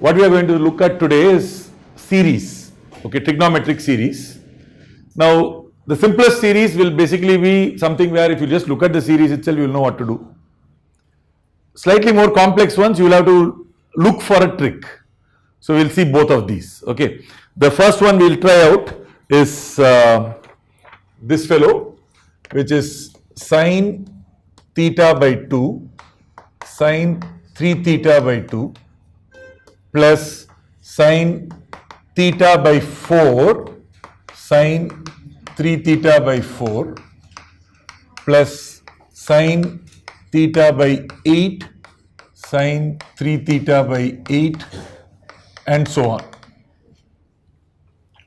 what we are going to look at today is series, okay, trigonometric series. Now, the simplest series will basically be something where if you just look at the series itself, you will know what to do. Slightly more complex ones, you will have to look for a trick. So, we will see both of these, okay. The first one we will try out is this fellow, which is sine theta by 2 sine 3 theta by 2 plus sine theta by 4 sine 3 theta by 4 plus sine theta by 8 sine 3 theta by 8 and so on,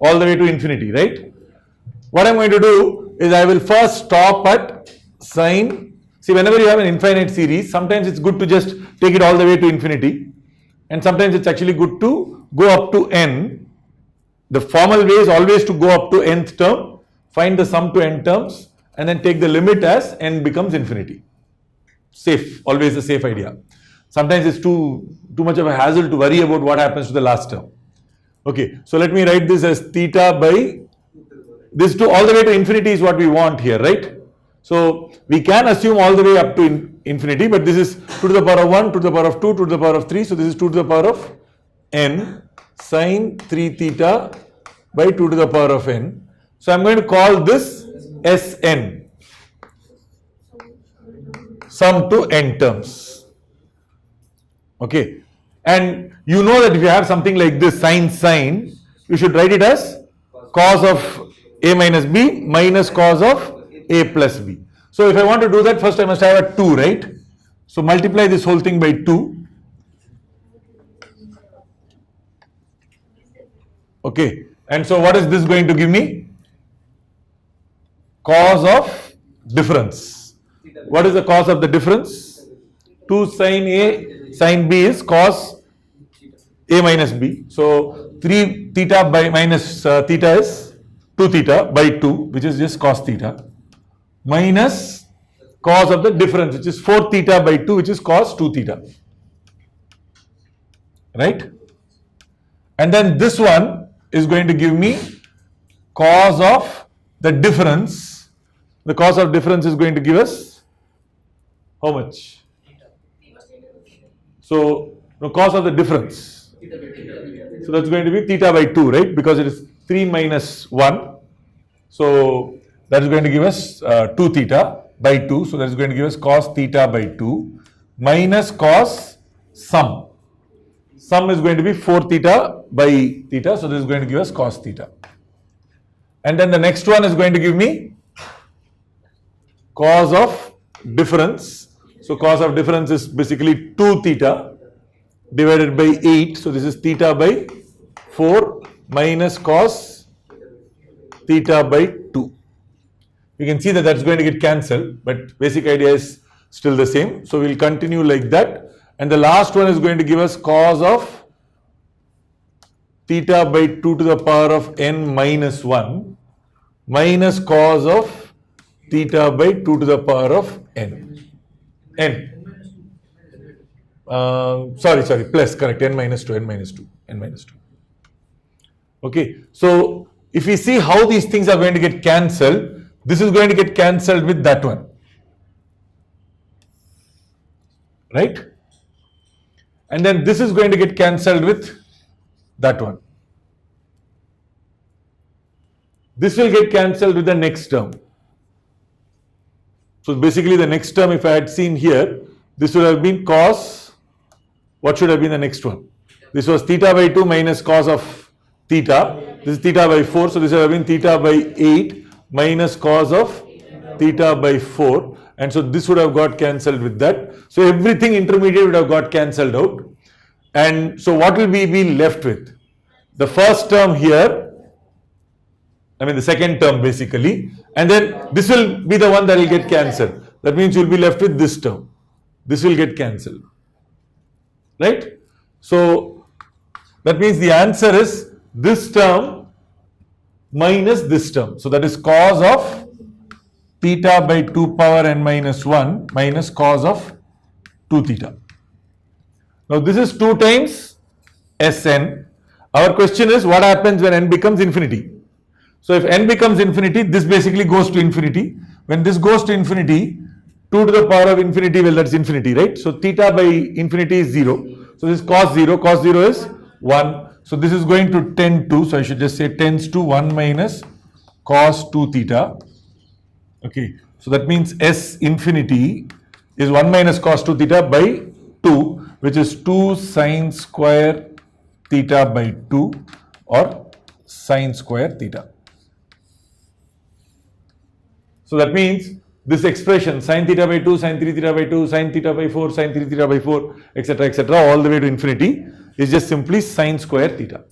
all the way to infinity, right? What I am going to do is I will first stop at sine. See, whenever you have an infinite series, sometimes it's good to just take it all the way to infinity, and sometimes it's actually good to go up to n. The formal way is always to go up to nth term, find the sum to n terms, and then take the limit as n becomes infinity. Safe, always a safe idea. Sometimes it's too much of a hassle to worry about what happens to the last term. Okay, so let me write this as theta by, this to all the way to infinity is what we want here, right? So we can assume all the way up to infinity, but this is 2 to the power of 1, 2 to the power of 2, 2 to the power of 3. So this is 2 to the power of n sine 3 theta by 2 to the power of n. So I'm going to call this Sn, sum to n terms. Okay, and you know that if you have something like this sine, you should write it as cos of a minus b minus cos of a plus b. So if I want to do that, first I must have a 2, right? So multiply this whole thing by 2. Okay, and so what is this going to give me? Cos of difference. What is the cos of the difference? 2 sine a sine b is cos a minus b. So 3 theta by minus theta is 2 theta by 2, which is just cos theta, minus cos of the difference, which is 4 theta by 2, which is cos 2 theta, right? And then this one is going to give me cos of the difference. The cos of difference is going to give us how much? So the cos of the difference, so that's going to be theta by 2, right? Because it is 3 minus 1, so that is going to give us 2 theta by 2. So that is going to give us cos theta by 2 minus cos sum. Sum is going to be 4 theta by theta. So this is going to give us cos theta. And then the next one is going to give me cos of difference. So cos of difference is basically 2 theta divided by 8. So this is theta by 4 minus cos theta by 2. You can see that that's going to get cancelled, but basic idea is still the same. So we'll continue like that. And the last one is going to give us cos of theta by 2 to the power of n minus 1 minus cos of theta by 2 to the power of n. Sorry, plus, correct, n minus 2. Okay, so if we see how these things are going to get cancelled, this is going to get cancelled with that one, right? And then this is going to get cancelled with that one. This will get cancelled with the next term. So basically the next term, if I had seen here, this would have been cos, what should have been the next one? This was theta by 2 minus cos of theta. This is theta by 4, so this would have been theta by 8 minus cos of theta by 4, and so this would have got cancelled with that. So everything intermediate would have got cancelled out, and so what will we be left with? The first term here, I mean the second term basically, and then this will be the one that will get cancelled. That means you will be left with this term. This will get cancelled, right? So that means the answer is this term minus this term. So that is cos of theta by 2 power n minus 1 minus cos of 2 theta. Now this is 2 times Sn. Our question is what happens when n becomes infinity. So if n becomes infinity, this basically goes to infinity. When this goes to infinity, 2 to the power of infinity, well, that's infinity, right? So theta by infinity is 0. So this cos 0 is 1. So this is going to tend to, so I should just say tends to 1 minus cos 2 theta. Okay, so that means S infinity is 1 minus cos 2 theta by 2, which is 2 sine square theta by 2 or sine square theta. So that means this expression sine theta by 2, sine 3 theta by 2, sine theta by 4, sine 3 theta by 4, etc., all the way to infinity is just simply sine square theta.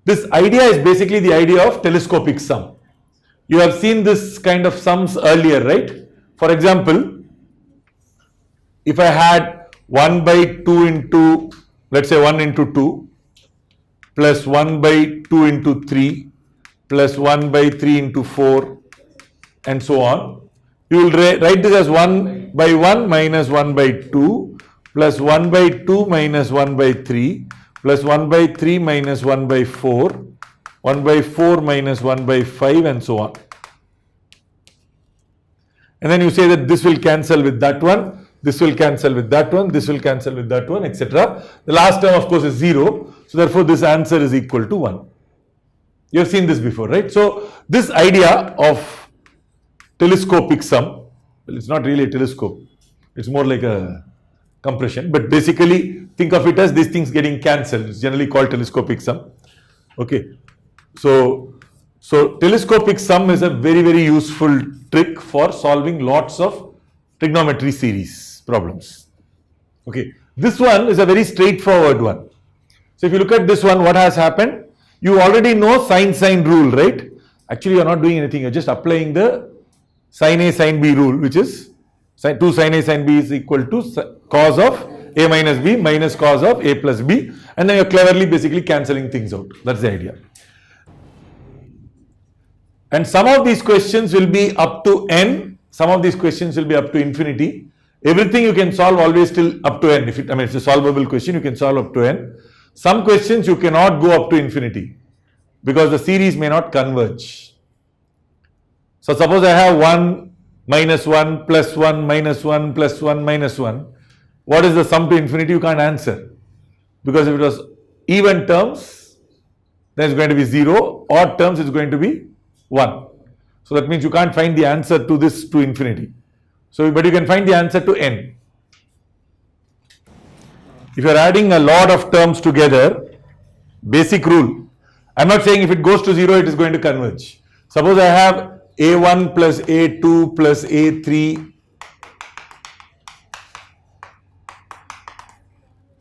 This idea is basically the idea of telescopic sum. You have seen this kind of sums earlier, right? For example, if I had 1 by 2 into, let's say 1 into 2, plus 1 by 2 into 3, plus 1 by 3 into 4, and so on. You will write this as 1 by 1 minus 1 by 2, plus 1 by 2 minus 1 by 3, plus 1 by 3 minus 1 by 4, 1 by 4 minus 1 by 5, and so on. And then you say that this will cancel with that one, this will cancel with that one, this will cancel with that one, etc. The last term, of course, is 0. So therefore, this answer is equal to 1. You have seen this before, right? So this idea of telescopic sum, well, it's not really a telescope, it's more like a compression, but basically think of it as these things getting cancelled. It's generally called telescopic sum. Okay, so telescopic sum is a very, very useful trick for solving lots of trigonometry series problems. Okay, this one is a very straightforward one. So if you look at this one, what has happened? You already know sine rule, right? Actually, you are not doing anything, you are just applying the sin A sin B rule, which is 2 sin A sin B is equal to cos of A minus B minus cos of A plus B, and then you are cleverly basically cancelling things out. That's the idea. And some of these questions will be up to n, some of these questions will be up to infinity. Everything you can solve always till up to n. If it's a solvable question, you can solve up to n. Some questions you cannot go up to infinity because the series may not converge. So suppose I have 1 minus 1 plus 1 minus 1 plus 1 minus 1. What is the sum to infinity? You can't answer. Because if it was even terms, then it's going to be 0. Odd terms, it's going to be 1. So that means you can't find the answer to this to infinity. So, but you can find the answer to n. If you are adding a lot of terms together, basic rule. I'm not saying if it goes to 0, it is going to converge. Suppose I have A1 plus A2 plus A3.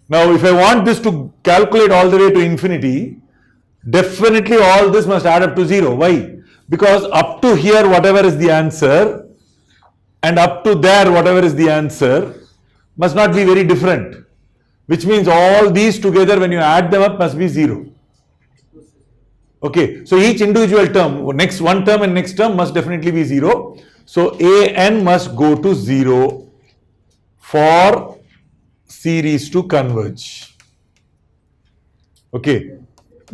Now, if I want this to calculate all the way to infinity, definitely all this must add up to 0. Why? Because up to here, whatever is the answer, and up to there, whatever is the answer, must not be very different. Which means all these together, when you add them up, must be 0. Okay, so each individual term, next one term and next term must definitely be 0. So an must go to 0 for series to converge. Okay,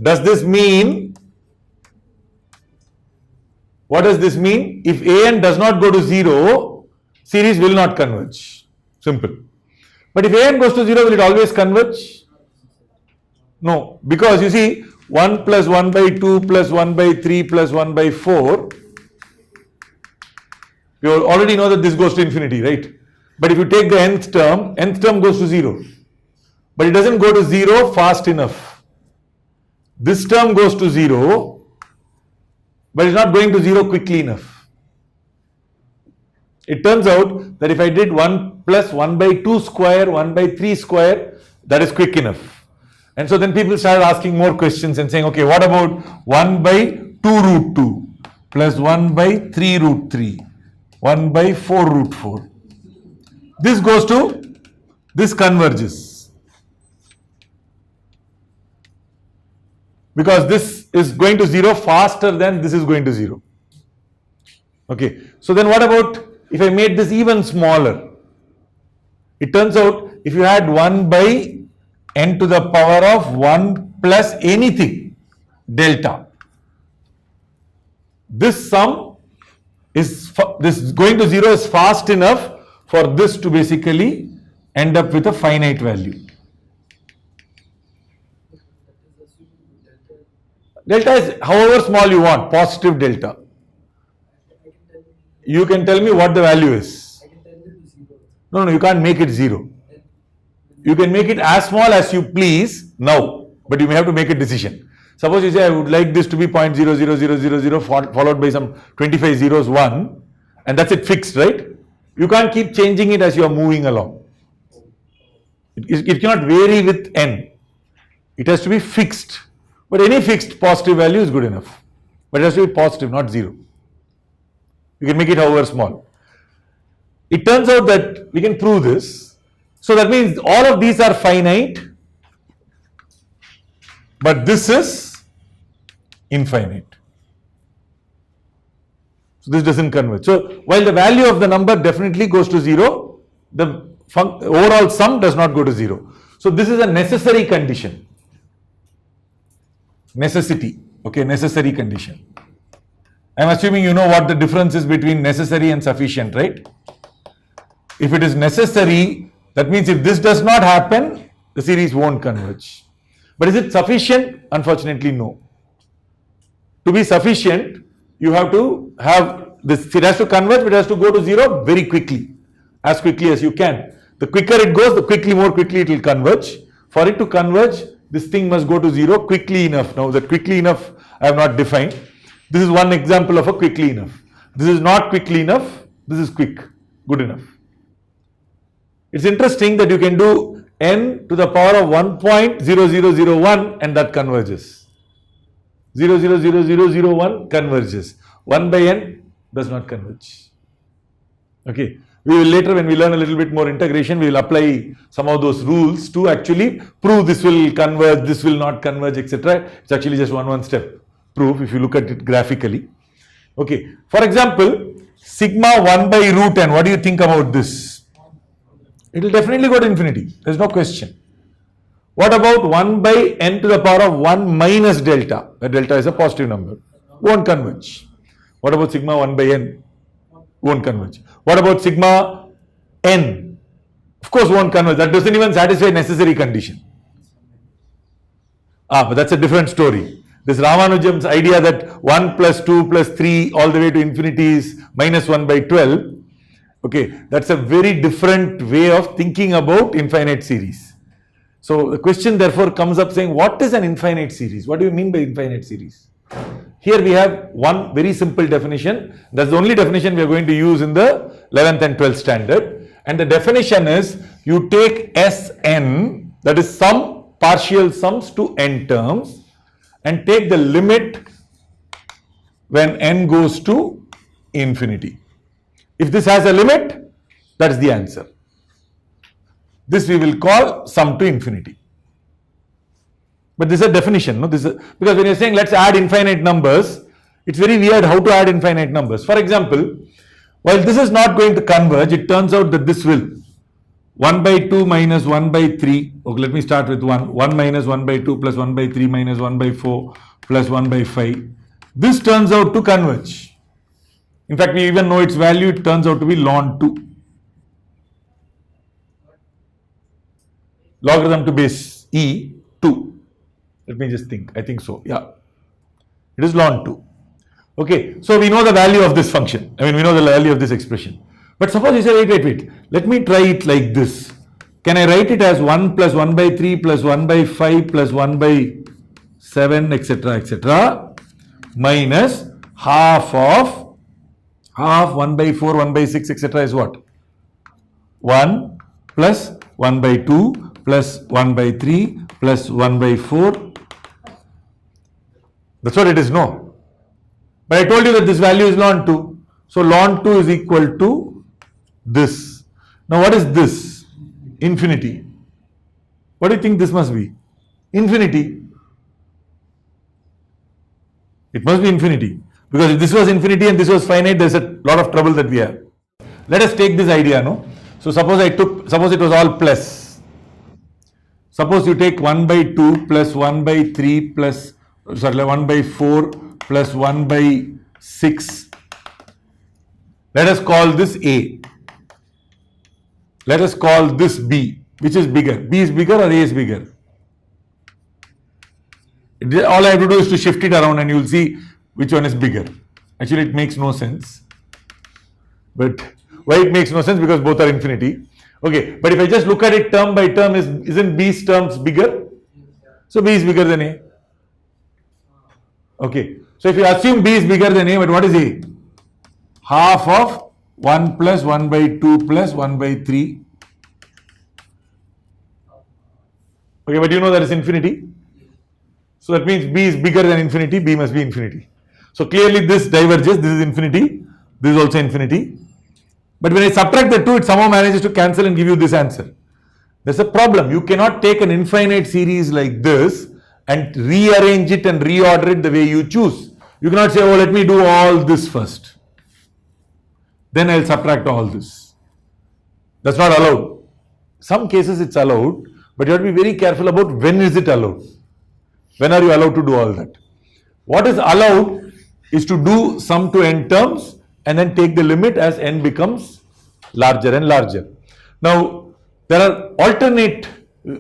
does this mean, what does this mean? If an does not go to 0, series will not converge. Simple. But if an goes to 0, will it always converge? No, because you see, 1 plus 1 by 2 plus 1 by 3 plus 1 by 4, you already know that this goes to infinity, right? But if you take the nth term goes to 0. But it doesn't go to 0 fast enough. This term goes to 0, but it's not going to 0 quickly enough. It turns out that if I did 1 plus 1 by 2 square, 1 by 3 square, that is quick enough. And so then people started asking more questions and saying, okay, what about 1 by 2 root 2 plus 1 by 3 root 3, 1 by 4 root 4. This goes to, this converges. Because this is going to 0 faster than this is going to 0. Okay, so then what about if I made this even smaller? It turns out if you had 1 by n to the power of 1 plus anything, delta. This sum is, this going to 0 is fast enough for this to basically end up with a finite value. Delta is however small you want, positive delta. You can tell me what the value is. No, you can't make it 0. You can make it as small as you please now, but you may have to make a decision. Suppose you say, I would like this to be 0.00000 followed by some 25 zeros, 1, and that's it, fixed, right? You can't keep changing it as you are moving along. It cannot vary with n. It has to be fixed. But any fixed positive value is good enough. But it has to be positive, not 0. You can make it however small. It turns out that we can prove this. So that means all of these are finite, but this is infinite. So this doesn't converge. So while the value of the number definitely goes to 0, the overall sum does not go to 0. So this is a necessary condition. Necessity, okay, necessary condition. I am assuming you know what the difference is between necessary and sufficient, right? If it is necessary, that means if this does not happen, the series won't converge. But is it sufficient? Unfortunately, no. To be sufficient, you have to have this, it has to converge, but it has to go to 0 very quickly, as quickly as you can. The quicker it goes, the more quickly it will converge. For it to converge, this thing must go to 0 quickly enough. Now that quickly enough I have not defined. This is one example of a quickly enough. This is not quickly enough. This is quick, good enough. It's interesting that you can do n to the power of 1.0001 and that converges. 0.00001 converges. 1 by n does not converge. Okay. We will later, when we learn a little bit more integration, we will apply some of those rules to actually prove this will converge, this will not converge, etc. It's actually just one step proof if you look at it graphically. Okay. For example, sigma 1 by root n, what do you think about this? It will definitely go to infinity. There is no question. What about 1 by n to the power of 1 minus delta? Where delta is a positive number. Won't converge. What about sigma 1 by n? Won't converge. What about sigma n? Of course won't converge. That doesn't even satisfy necessary condition. But that's a different story. This Ramanujan's idea that 1 plus 2 plus 3 all the way to infinity is minus 1 by 12. Okay, that's a very different way of thinking about infinite series. So the question therefore comes up saying, what is an infinite series? What do you mean by infinite series? Here we have one very simple definition. That's the only definition we are going to use in the 11th and 12th standard. And the definition is, you take Sn, that is some partial sums to n terms, and take the limit when n goes to infinity. If this has a limit, that's the answer. This we will call sum to infinity. But this is a definition, no? Because when you're saying let's add infinite numbers, it's very weird how to add infinite numbers. For example, while this is not going to converge, it turns out that this will. 1 by 2 minus 1 by 3. Okay, let me start with 1. 1 minus 1 by 2 plus 1 by 3 minus 1 by 4 plus 1 by 5. This turns out to converge. In fact, we even know its value, it turns out to be ln 2. Logarithm to base e, 2. Let me just think. I think so. Yeah. It is ln 2. Okay. So we know the value of this function. I mean, we know the value of this expression. But suppose you say, wait. Let me try it like this. Can I write it as 1 plus 1 by 3 plus 1 by 5 plus 1 by 7, etc. minus half 1 by 4, 1 by 6, etc. is what? 1 plus 1 by 2 plus 1 by 3 plus 1 by 4. That's what it is, no? But I told you that this value is ln 2. So ln 2 is equal to this. Now what is this? Infinity. What do you think this must be? Infinity. It must be infinity. Because if this was infinity and this was finite, there's a lot of trouble that we have. Let us take this idea, no? So suppose it was all plus. Suppose you take 1 by 2 plus 1 by 3 plus, sorry, 1 by 4 plus 1 by 6. Let us call this A. Let us call this B. Which is bigger? B is bigger or A is bigger? All I have to do is to shift it around and you will see which one is bigger. Actually, it makes no sense. But why it makes no sense? Because both are infinity. Okay, but if I just look at it term by term, isn't B's terms bigger? So B is bigger than A. Okay, so if you assume B is bigger than A, but what is A? Half of 1 plus 1 by 2 plus 1 by 3. Okay, but you know that is infinity. So that means B is bigger than infinity, B must be infinity. So clearly this diverges, this is infinity, this is also infinity. But when I subtract the two, it somehow manages to cancel and give you this answer. There's a problem. You cannot take an infinite series like this and rearrange it and reorder it the way you choose. You cannot say, oh, let me do all this first. Then I'll subtract all this. That's not allowed. Some cases it's allowed, but you have to be very careful about when is it allowed. When are you allowed to do all that? What is allowed is to do sum to n terms and then take the limit as n becomes larger and larger. Now, there are alternate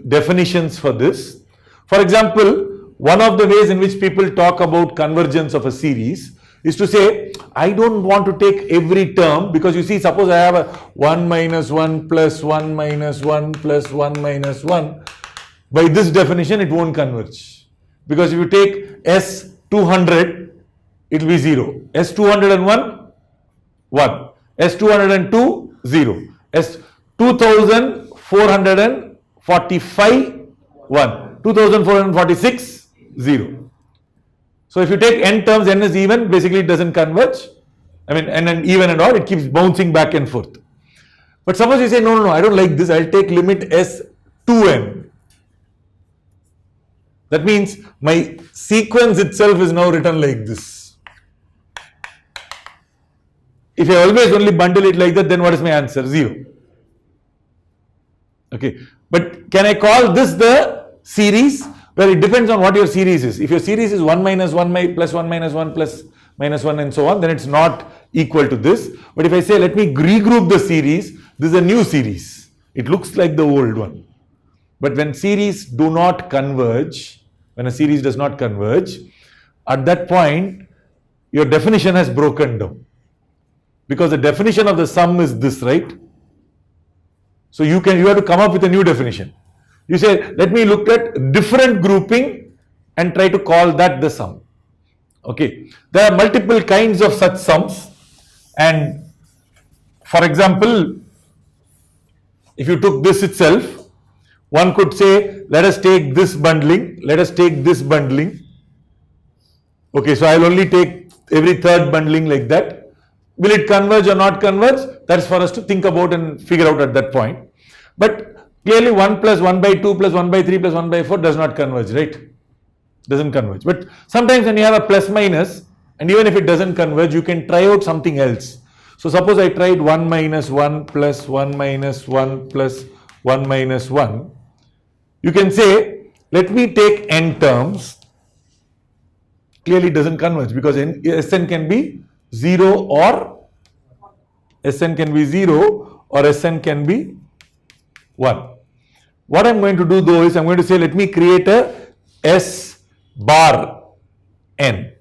definitions for this. For example, one of the ways in which people talk about convergence of a series is to say, I don't want to take every term because you see, suppose I have a 1 minus 1 plus 1 minus 1 plus 1 minus 1. By this definition, it won't converge. Because if you take S200, it will be 0. S201, 1. S202, 0. S2445, 1. 2446, 0. So if you take n terms, n is even, basically it doesn't converge. I mean, n and even and all, it keeps bouncing back and forth. But suppose you say, no, I don't like this, I'll take limit S2n. That means my sequence itself is now written like this. If I always only bundle it like that, then what is my answer? 0. Okay. But can I call this the series? Well, it depends on what your series is. If your series is 1 minus 1 plus 1 minus 1 plus minus 1 and so on, then it's not equal to this. But if I say, let me regroup the series, this is a new series. It looks like the old one. But when series do not converge, when a series does not converge, at that point, your definition has broken down. Because the definition of the sum is this, right? So you have to come up with a new definition. You say, let me look at different grouping and try to call that the sum. Okay. There are multiple kinds of such sums. And for example, if you took this itself, one could say, let us take this bundling, let us take this bundling. Okay, so I will only take every third bundling like that. Will it converge or not converge? That's for us to think about and figure out at that point. But clearly 1 plus 1 by 2 plus 1 by 3 plus 1 by 4 does not converge, right? Doesn't converge. But sometimes when you have a plus minus, and even if it doesn't converge, you can try out something else. So suppose I tried 1 minus 1 plus 1 minus 1 plus 1 minus 1. You can say, let me take n terms. Clearly it doesn't converge because Sn can be 0 or Sn can be 0 or Sn can be 1. What I'm going to do though is I'm going to say, let me create a S bar n,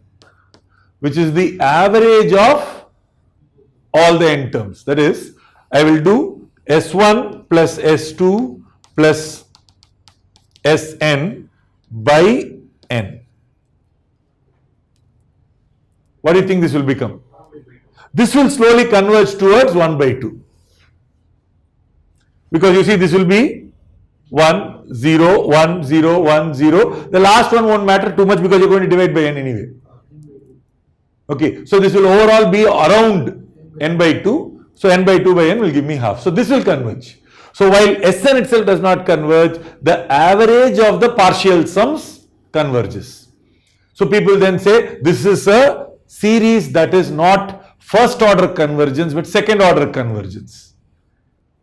which is the average of all the n terms. That is, I will do S1 plus S2 plus Sn by n. What do you think this will become? This will slowly converge towards 1 by 2. Because you see, this will be 1, 0, 1, 0, 1, 0. The last one won't matter too much because you're going to divide by n anyway. Okay, so this will overall be around n by 2. So n by 2 by n will give me half. So this will converge. So while Sn itself does not converge, the average of the partial sums converges. So people then say this is a series that is not first order convergence but second order convergence.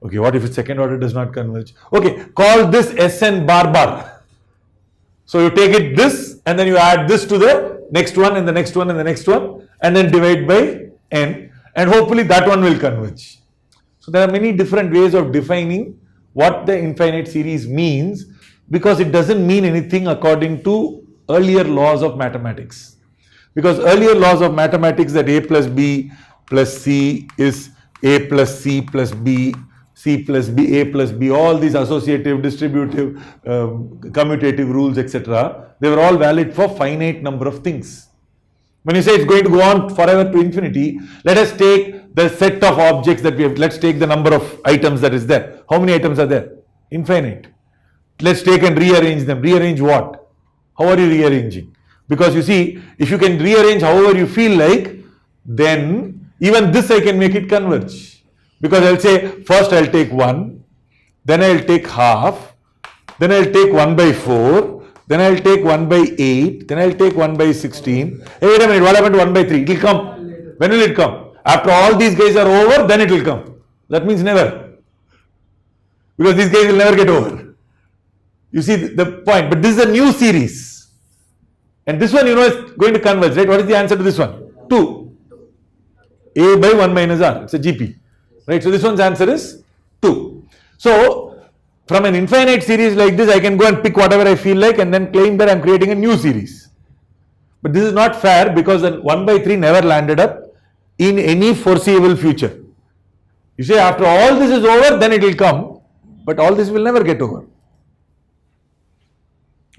Okay, what if its second order does not converge? Okay, call this Sn bar bar. So you take it this and then you add this to the next one and the next one and the next one and then divide by n, and hopefully that one will converge. So there are many different ways of defining what the infinite series means, because it doesn't mean anything according to earlier laws of mathematics. Because earlier laws of mathematics, that a plus b plus c is a plus c plus b, c plus b, a plus b, all these associative, distributive, commutative rules, etc., they were all valid for finite number of things. When you say it's going to go on forever to infinity, let us take the set of objects that we have. Let's take the number of items that is there. How many items are there? Infinite. Let's take and rearrange them. Rearrange what? How are you rearranging? Because you see, if you can rearrange however you feel like, then even this I can make it converge. Because I'll say, first I'll take 1, then I'll take half, then I'll take 1 by 4, then I'll take 1 by 8, then I'll take 1 by 16. Hey, wait a minute, what happened to 1 by 3? It will come. When will it come? After all these guys are over, then it will come. That means never. Because these guys will never get over. You see the point. But this is a new series. And this one, you know, is going to converge, right? What is the answer to this one? 2. A by 1 minus r. It's a GP. Right? So this one's answer is 2. So from an infinite series like this, I can go and pick whatever I feel like and then claim that I'm creating a new series. But this is not fair, because the 1 by 3 never landed up in any foreseeable future. You say after all this is over, then it will come. But all this will never get over.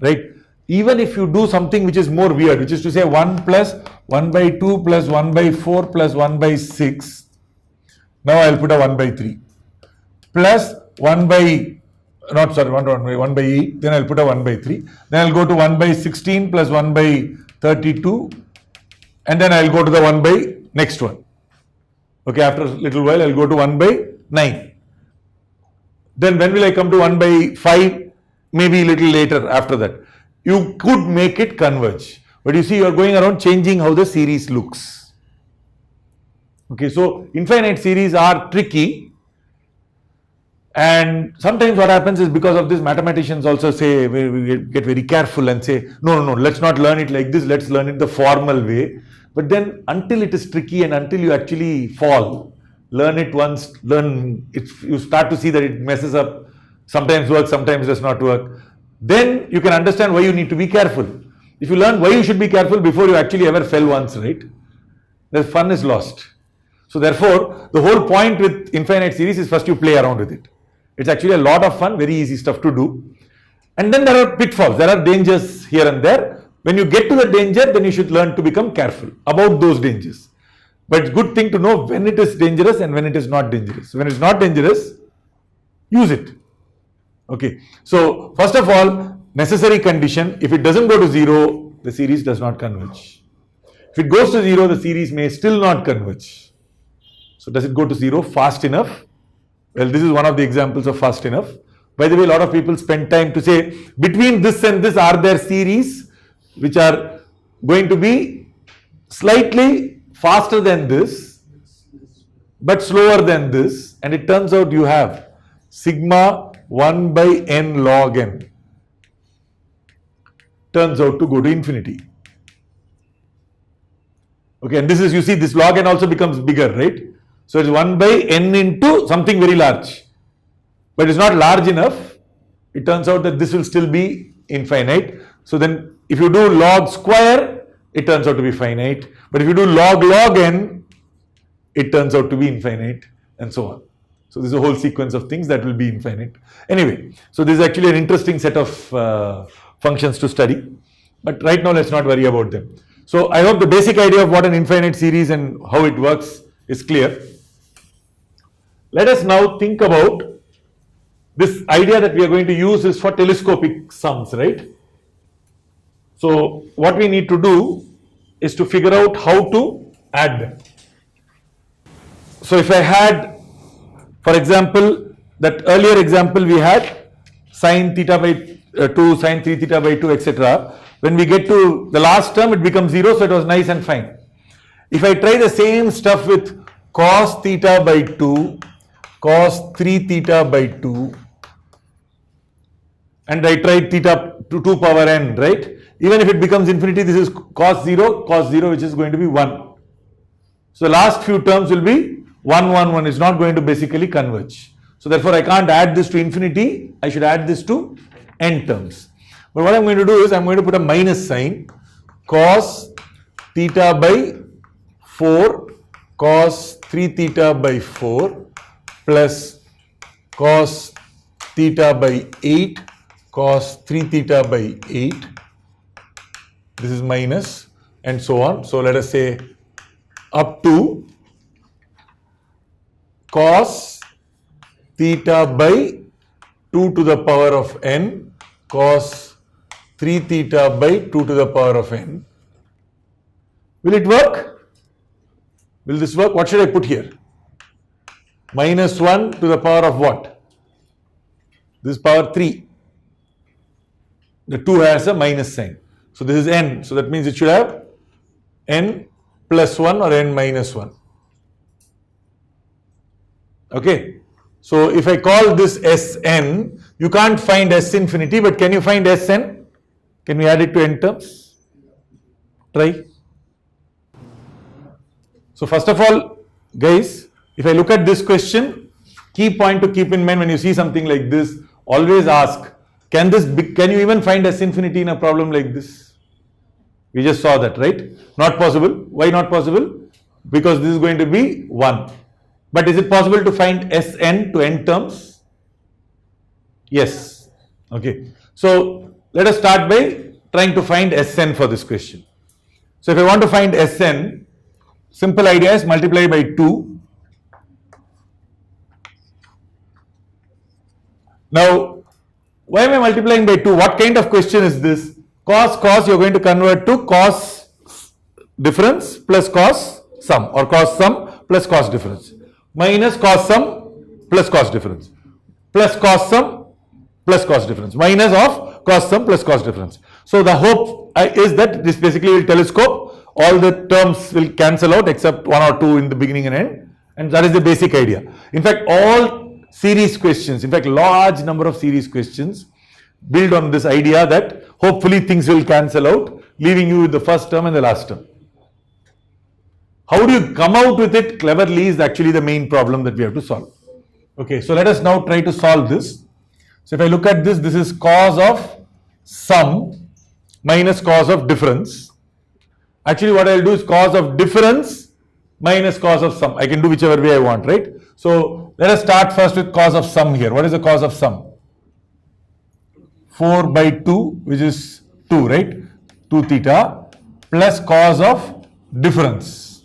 Right? Even if you do something which is more weird, which is to say 1 plus 1 by 2 plus 1 by 4 plus 1 by 6. Now I will put a 1 by 3. Plus 1 by, not sorry, 1 by 8. Then I will put a 1 by 3. Then I will go to 1 by 16 plus 1 by 32. And then I will go to the 1 by next one. Okay, after a little while I will go to 1 by 9. Then when will I come to 1 by 5? Maybe a little later after that. You could make it converge. But you see, you are going around changing how the series looks. Okay, so infinite series are tricky. And sometimes what happens is, because of this, mathematicians also say, we get very careful and say, no, let's not learn it like this, let's learn it the formal way. But then until it is tricky and until you actually fall, learn it once, you start to see that it messes up, sometimes works, sometimes does not work. Then you can understand why you need to be careful. If you learn why you should be careful before you actually ever fell once, right, the fun is lost. So therefore, the whole point with infinite series is first you play around with it. It's actually a lot of fun, very easy stuff to do. And then there are pitfalls, there are dangers here and there. When you get to the danger, then you should learn to become careful about those dangers. But it's a good thing to know when it is dangerous and when it is not dangerous. When it's not dangerous, use it. Okay, so first of all, necessary condition, if it doesn't go to 0, the series does not converge. If it goes to 0, the series may still not converge. So does it go to 0 fast enough? Well, this is one of the examples of fast enough. By the way, a lot of people spend time to say, between this and this, are there series which are going to be slightly faster than this, but slower than this, and it turns out you have sigma 1 by n log n turns out to go to infinity. Okay, and this is, you see, this log n also becomes bigger, right? So it's 1 by n into something very large, but it's not large enough. It turns out that this will still be infinite. So then if you do log square, it turns out to be finite. But if you do log n, it turns out to be infinite, and so on. So this is a whole sequence of things that will be infinite. Anyway, so this is actually an interesting set of functions to study. But right now, let's not worry about them. So I hope the basic idea of what an infinite series and how it works is clear. Let us now think about this idea that we are going to use is for telescopic sums, right? So what we need to do is to figure out how to add them. So if I had, for example, that earlier example we had sine theta by 2, sine 3 theta by 2, etc. When we get to the last term, it becomes 0, so it was nice and fine. If I try the same stuff with cos theta by 2, cos 3 theta by 2, and I tried theta to 2 power n, right? Even if it becomes infinity, this is cos 0, which is going to be 1. So the last few terms will be 1, 1, 1. It's not going to basically converge. So therefore, I can't add this to infinity. I should add this to n terms. But what I'm going to do is I'm going to put a minus sign. Cos theta by 4 cos 3 theta by 4 plus cos theta by 8 cos 3 theta by 8. This is minus and so on. So let us say up to cos theta by 2 to the power of n cos 3 theta by 2 to the power of n. Will it work? Will this work? What should I put here? Minus 1 to the power of what? This power 3. The 2 has a minus sign. So this is n. So that means it should have n plus 1 or n minus 1. Okay. So if I call this Sn, you can't find S infinity, but can you find Sn? Can we add it to n terms? Try. So first of all, guys, if I look at this question, key point to keep in mind when you see something like this, always ask, can you even find S infinity in a problem like this? We just saw that, right? Not possible. Why not possible? Because this is going to be 1. But is it possible to find Sn to n terms? Yes. Okay. So let us start by trying to find Sn for this question. So if I want to find Sn, simple idea is multiply by 2. Now, why am I multiplying by 2? What kind of question is this? Cos, you are going to convert to cos difference plus cos sum, or cos sum plus cos difference, minus cos sum plus cos difference, plus cos sum plus cos difference, minus of cos sum plus cos difference. So the hope is that this basically will telescope, all the terms will cancel out except 1 or 2 in the beginning and end, and that is the basic idea. In fact, all series questions, in fact large number of series questions build on this idea that hopefully things will cancel out, leaving you with the first term and the last term. How do you come out with it cleverly is actually the main problem that we have to solve. Okay, so let us now try to solve this. So if I look at this, this is cos of sum minus cos of difference. Actually what I will do is cos of difference minus cos of sum. I can do whichever way I want, right? So let us start first with cos of sum here. What is the cos of sum? 4 by 2, which is 2, right? 2 theta plus cos of difference.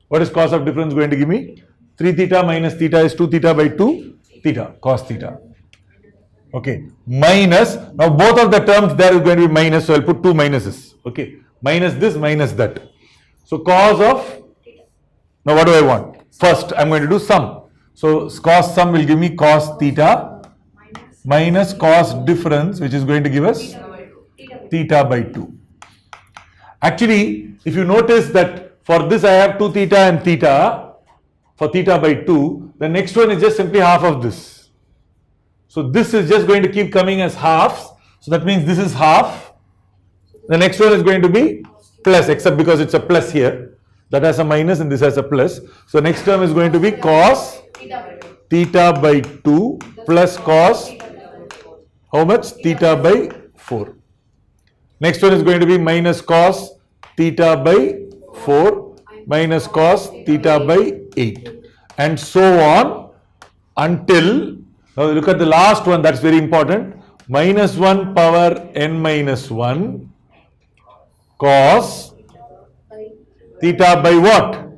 What is cos of difference going to give me? 3 theta minus theta is 2 theta by 2 theta, cos theta. Okay, minus, now both of the terms there is going to be minus, so I'll put 2 minuses. Okay, minus this, minus that. So cos of, now what do I want? First, I'm going to do sum. So cos sum will give me cos theta minus cos difference, which is going to give us theta by 2. Actually, if you notice that for this I have 2 theta and theta, for theta by 2, the next one is just simply half of this. So this is just going to keep coming as halves. So that means this is half. The next one is going to be plus, except because it's a plus here. That has a minus and this has a plus. So next term is going to be cos theta by 2 plus cos, how much? Theta by 4. Next one is going to be minus cos theta by 4 minus cos theta by 8, and so on until, now look at the last one, that's very important, minus 1 power n minus 1 cos theta by what?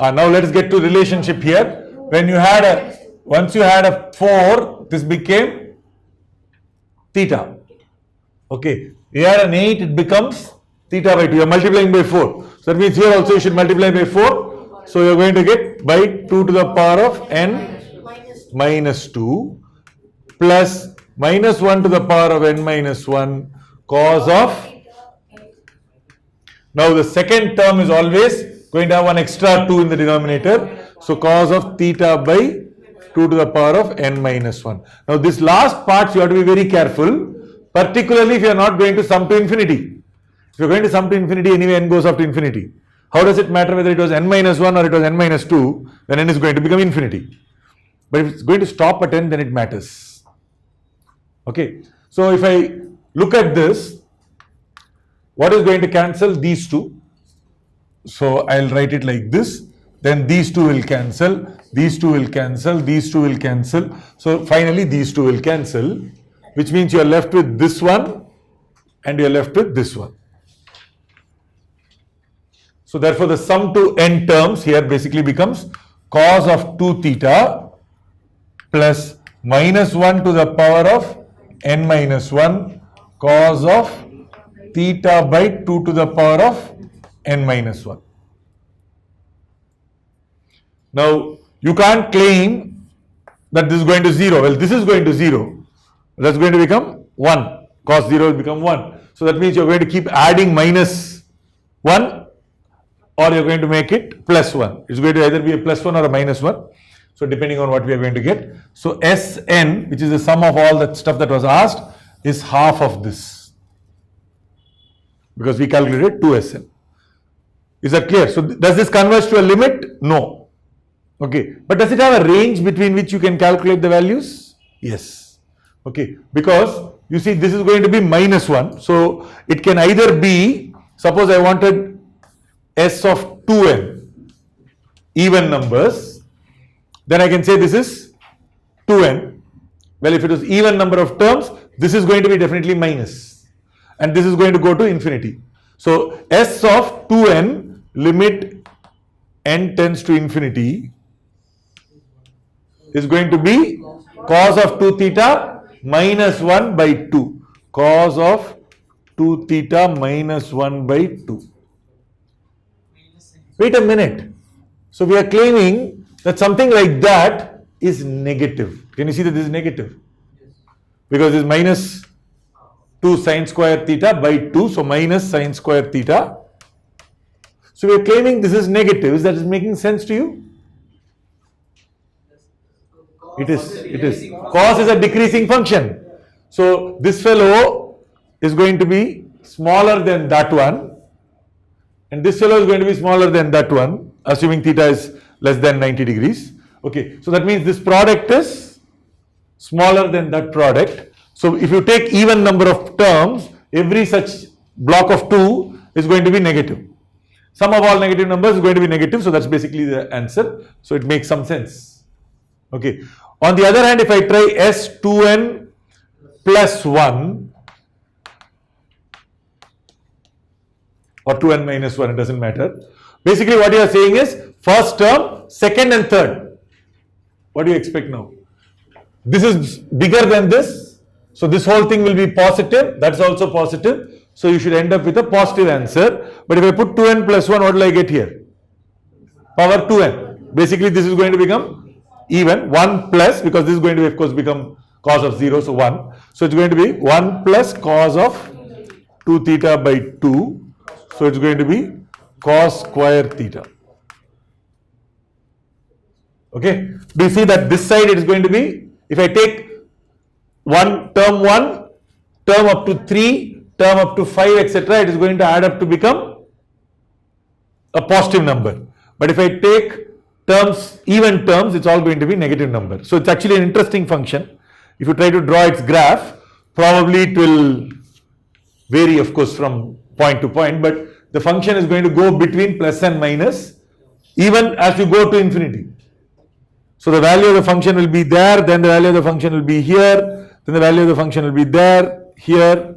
Now let us get to relationship here. When you had a, once you had a 4, this became theta. Okay, you had an 8, it becomes theta by 2. You are multiplying by 4. So that means here also you should multiply by 4. So you are going to get by 2 to the power of n minus 2 plus minus 1 to the power of n minus 1 cos of. Now the second term is always going to have one extra 2 in the denominator. So cos of theta by 2 to the power of n minus 1. Now this last part you have to be very careful, particularly if you are not going to sum to infinity. If you are going to sum to infinity, anyway n goes up to infinity. How does it matter whether it was n minus 1 or it was n minus 2? Then n is going to become infinity. But if it's going to stop at n, then it matters. Okay. So if I look at this, what is going to cancel? These two. So I'll write it like this. Then these two will cancel. These two will cancel. These two will cancel. So finally these two will cancel, which means you are left with this one and you are left with this one. So therefore the sum to n terms here basically becomes cos of 2 theta plus minus 1 to the power of n minus 1 cos of theta by 2 to the power of n minus 1. Now you can't claim that this is going to 0. Well, this is going to 0. That's going to become 1. Cos 0 will become 1. So that means you're going to keep adding minus 1 or you're going to make it plus 1. It's going to either be a plus 1 or a minus 1. So depending on what we are going to get. So Sn, which is the sum of all that stuff that was asked, is half of this. Because we calculated 2Sn. Is that clear? So does this converge to a limit? No. Okay. But does it have a range between which you can calculate the values? Yes. Okay. Because you see this is going to be minus 1. So it can either be, suppose I wanted S of 2n, even numbers, then I can say this is 2n. Well, if it is even number of terms, this is going to be definitely minus. And this is going to go to infinity. So S of 2n limit n tends to infinity is going to be cos of 2 theta minus 1 by 2. Cos of 2 theta minus 1 by 2. Wait a minute. So we are claiming that something like that is negative. Can you see that this is negative? Because this is minus 2 sine square theta by 2. So minus sine square theta. So we are claiming this is negative. Is that making sense to you? It is. It is. Cos is a decreasing function. So this fellow is going to be smaller than that one. And this fellow is going to be smaller than that one, assuming theta is less than 90 degrees. Okay. So that means this product is smaller than that product. So if you take even number of terms, every such block of 2 is going to be negative. Sum of all negative numbers is going to be negative. So that's basically the answer. So it makes some sense. Okay. On the other hand, if I try S2n plus 1 or 2n minus 1, it doesn't matter. Basically what you are saying is first term, second and third. What do you expect now? This is bigger than this. So this whole thing will be positive. That's also positive. So you should end up with a positive answer. But if I put 2n plus 1, what will I get here? Power 2n. Basically this is going to become even 1 plus, because this is going to of course become cos of 0, so 1. So it's going to be 1 plus cos of 2 theta by 2. So it's going to be cos square theta. Okay. Do you see that this side it is going to be, if I take term 1, term up to 3, term up to 5, etc., it is going to add up to become a positive number. But if I take terms, even terms, it's all going to be negative number. So it's actually an interesting function. If you try to draw its graph, probably it will vary of course from point to point, but the function is going to go between plus and minus even as you go to infinity. So the value of the function will be there, then the value of the function will be here, then the value of the function will be there, here,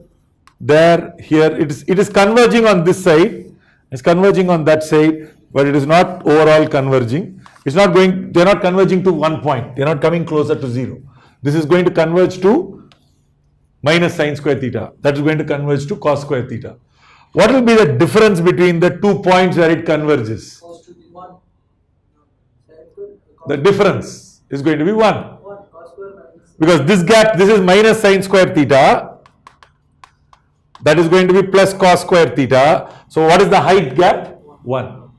there, here. It is converging on this side, it's converging on that side, but it is not overall converging. It's not going, they are not converging to one point, they are not coming closer to 0. This is going to converge to minus sine square theta, that is going to converge to cos square theta. What will be the difference between the 2 points where it converges? The difference is going to be 1. Because this gap, this is minus sine square theta, that is going to be plus cos square theta. So what is the height gap? 1.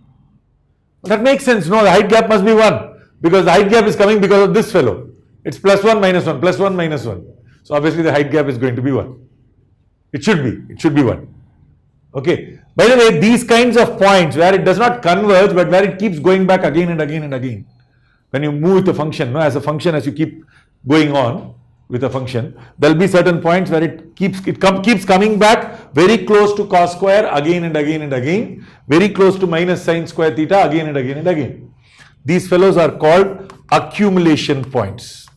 That makes sense. No, the height gap must be 1. because the height gap is coming because of this fellow. It's plus 1 minus 1, plus 1 minus 1. So obviously the height gap is going to be 1. It should be 1. Okay. By the way, these kinds of points where it does not converge but where it keeps going back again and again and again. When you move with the function, as a function, as you keep going on with a function, there will be certain points where it keeps coming back very close to cos square again and again and again, very close to minus sine square theta again and again and again. These fellows are called accumulation points.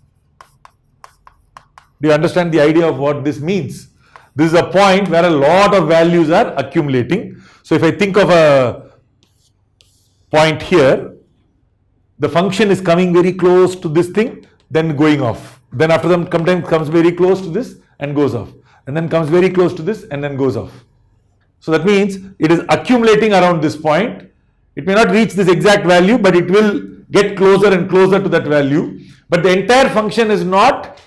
Do you understand the idea of what this means? This is a point where a lot of values are accumulating. So if I think of a point here, the function is coming very close to this thing, then going off. Then after them sometimes comes very close to this and goes off. And then comes very close to this and then goes off. So that means it is accumulating around this point. It may not reach this exact value, but it will get closer and closer to that value. But the entire function is not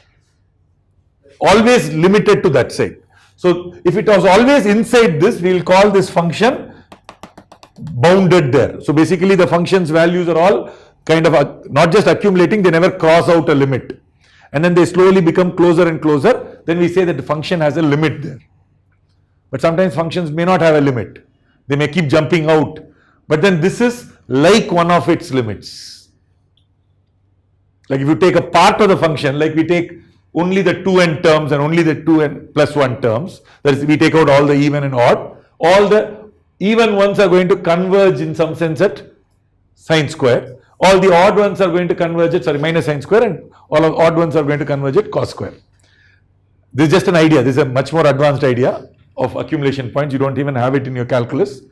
always limited to that side. So if it was always inside this, we will call this function bounded there. So basically the function's values are all kind of not just accumulating, they never cross out a limit. And then they slowly become closer and closer. Then we say that the function has a limit there. But sometimes functions may not have a limit. They may keep jumping out. But then this is like one of its limits. Like if you take a part of the function, like we take only the 2n terms and only the 2n plus 1 terms, that is, we take out all the even and odd, all the even ones are going to converge in some sense at sine square. All the odd ones are going to converge at, minus sine square, and all of odd ones are going to converge at cos square. This is just an idea. This is a much more advanced idea of accumulation points. You don't even have it in your calculus.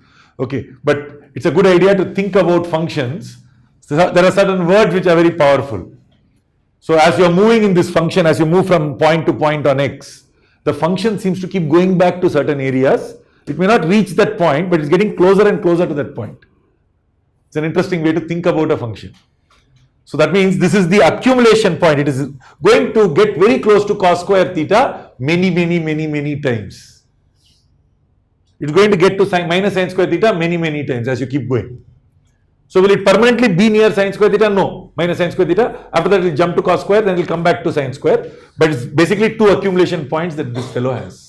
Okay, but it's a good idea to think about functions. So there are certain words which are very powerful. So as you're moving in this function, as you move from point to point on x, the function seems to keep going back to certain areas. It may not reach that point, but it's getting closer and closer to that point. It's an interesting way to think about a function. So that means this is the accumulation point. It is going to get very close to cos square theta many times. It's going to get to minus sine square theta many times as you keep going. So will it permanently be near sine square theta? No, minus sine square theta. After that it will jump to cos square, then it will come back to sine square. But it's basically two accumulation points that this fellow has.